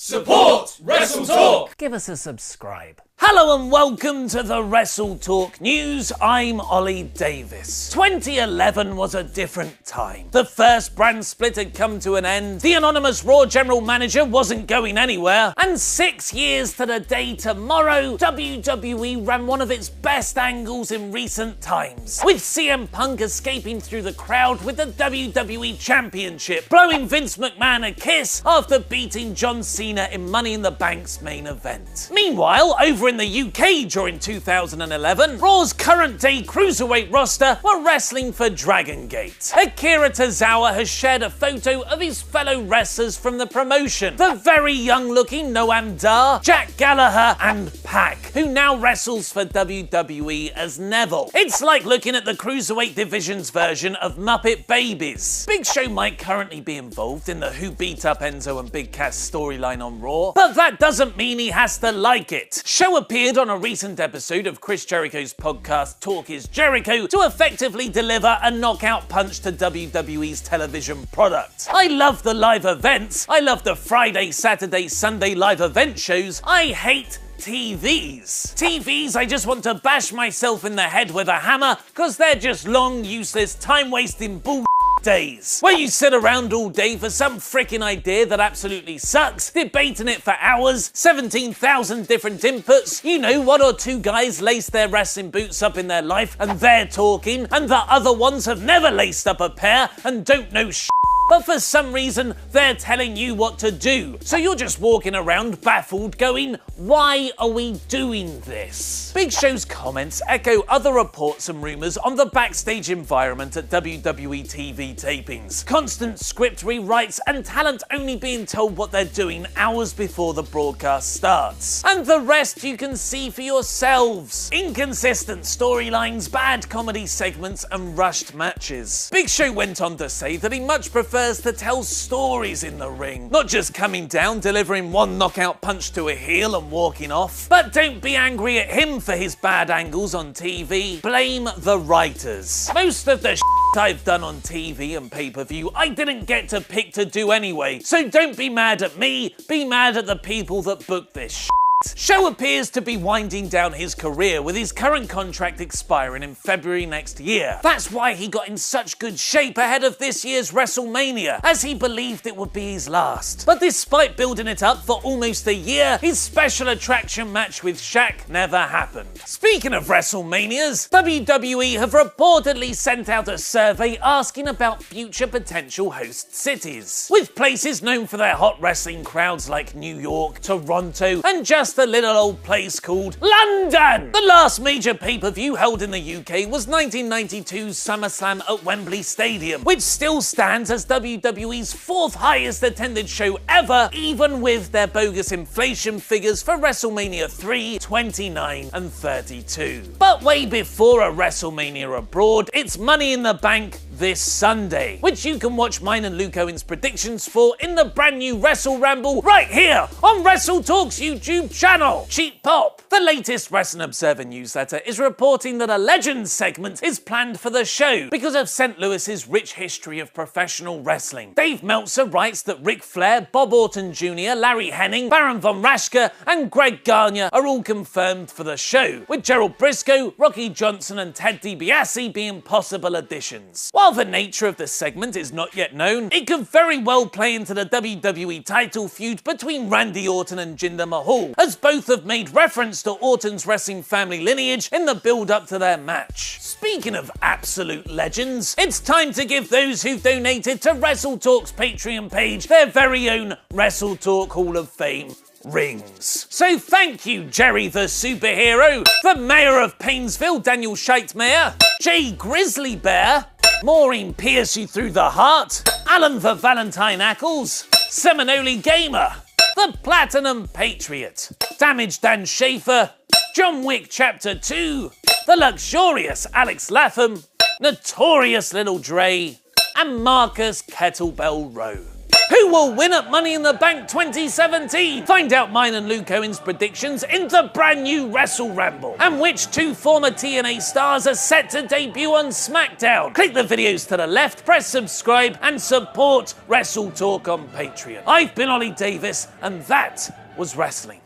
Support WrestleTalk! Give us a subscribe. Hello and welcome to the WrestleTalk News. I'm Ollie Davis. 2011 was a different time. The first brand split had come to an end, the anonymous Raw general manager wasn't going anywhere, and 6 years to the day tomorrow, WWE ran one of its best angles in recent times, with CM Punk escaping through the crowd with the WWE Championship, blowing Vince McMahon a kiss after beating John Cena in Money in the Bank's main event. Meanwhile, over in the UK during 2011, Raw's current-day cruiserweight roster were wrestling for Dragon Gate. Akira Tozawa has shared a photo of his fellow wrestlers from the promotion, the very young-looking Noam Dar, Jack Gallagher, and Pac, who now wrestles for WWE as Neville. It's like looking at the cruiserweight division's version of Muppet Babies. Big Show might currently be involved in the Who Beat Up Enzo and Big Cass storyline on Raw, but that doesn't mean he has to like it. Show appeared on a recent episode of Chris Jericho's podcast Talk is Jericho to effectively deliver a knockout punch to WWE's television product. I love the live events. I love the Friday, Saturday, Sunday live event shows. I hate TVs, I just want to bash myself in the head with a hammer because they're just long, useless, time-wasting bull days, where you sit around all day for some frickin' idea that absolutely sucks, debating it for hours, 17,000 different inputs, you know, one or two guys lace their wrestling boots up in their life and they're talking, and the other ones have never laced up a pair and don't know shit. But for some reason, they're telling you what to do. So you're just walking around baffled going, why are we doing this? Big Show's comments echo other reports and rumours on the backstage environment at WWE TV tapings. Constant script rewrites and talent only being told what they're doing hours before the broadcast starts. And the rest you can see for yourselves. Inconsistent storylines, bad comedy segments and rushed matches. Big Show went on to say that he much prefers to tell stories in the ring, not just coming down, delivering one knockout punch to a heel and walking off. But don't be angry at him for his bad angles on TV. Blame the writers. Most of the shit I've done on TV and pay-per-view I didn't get to pick to do anyway, so don't be mad at me, be mad at the people that booked this shit. Show appears to be winding down his career with his current contract expiring in February next year. That's why he got in such good shape ahead of this year's WrestleMania, as he believed it would be his last. But despite building it up for almost a year, his special attraction match with Shaq never happened. Speaking of WrestleManias, WWE have reportedly sent out a survey asking about future potential host cities, with places known for their hot wrestling crowds like New York, Toronto, and just a little old place called London. The last major pay-per-view held in the UK was 1992's SummerSlam at Wembley Stadium, which still stands as WWE's 4th highest attended show ever, even with their bogus inflation figures for WrestleMania 3, 29 and 32. But way before a WrestleMania abroad, it's Money in the Bank this Sunday, which you can watch mine and Luke Owen's predictions for in the brand new Wrestle Ramble right here on WrestleTalk's YouTube channel. Cheap Pop. The latest Wrestling Observer newsletter is reporting that a Legends segment is planned for the show because of St. Louis's rich history of professional wrestling. Dave Meltzer writes that Ric Flair, Bob Orton Jr., Larry Hennig, Baron von Raschke, and Greg Gagne are all confirmed for the show, with Gerald Briscoe, Rocky Johnson, and Ted DiBiase being possible additions. While the nature of the segment is not yet known, it could very well play into the WWE title feud between Randy Orton and Jinder Mahal, as both have made reference to Orton's wrestling family lineage in the build-up to their match. Speaking of absolute legends, it's time to give those who've donated to WrestleTalk's Patreon page their very own WrestleTalk Hall of Fame rings. So thank you, Jerry the Superhero, the Mayor of Painesville, Daniel Scheitmeyer, Jay Grizzly Bear, Maureen Pierce You Through the Heart, Alan the Valentine Ackles, Seminole Gamer, The Platinum Patriot, Damaged Dan Schaefer, John Wick Chapter 2, The Luxurious Alex Latham, Notorious Little Dre, and Marcus Kettlebell Rowe. Who will win at Money in the Bank 2017? Find out mine and Luke Owen's predictions in the brand new Wrestle Ramble. And which two former TNA stars are set to debut on SmackDown? Click the videos to the left, press subscribe, and support WrestleTalk on Patreon. I've been Ollie Davis, and that was wrestling.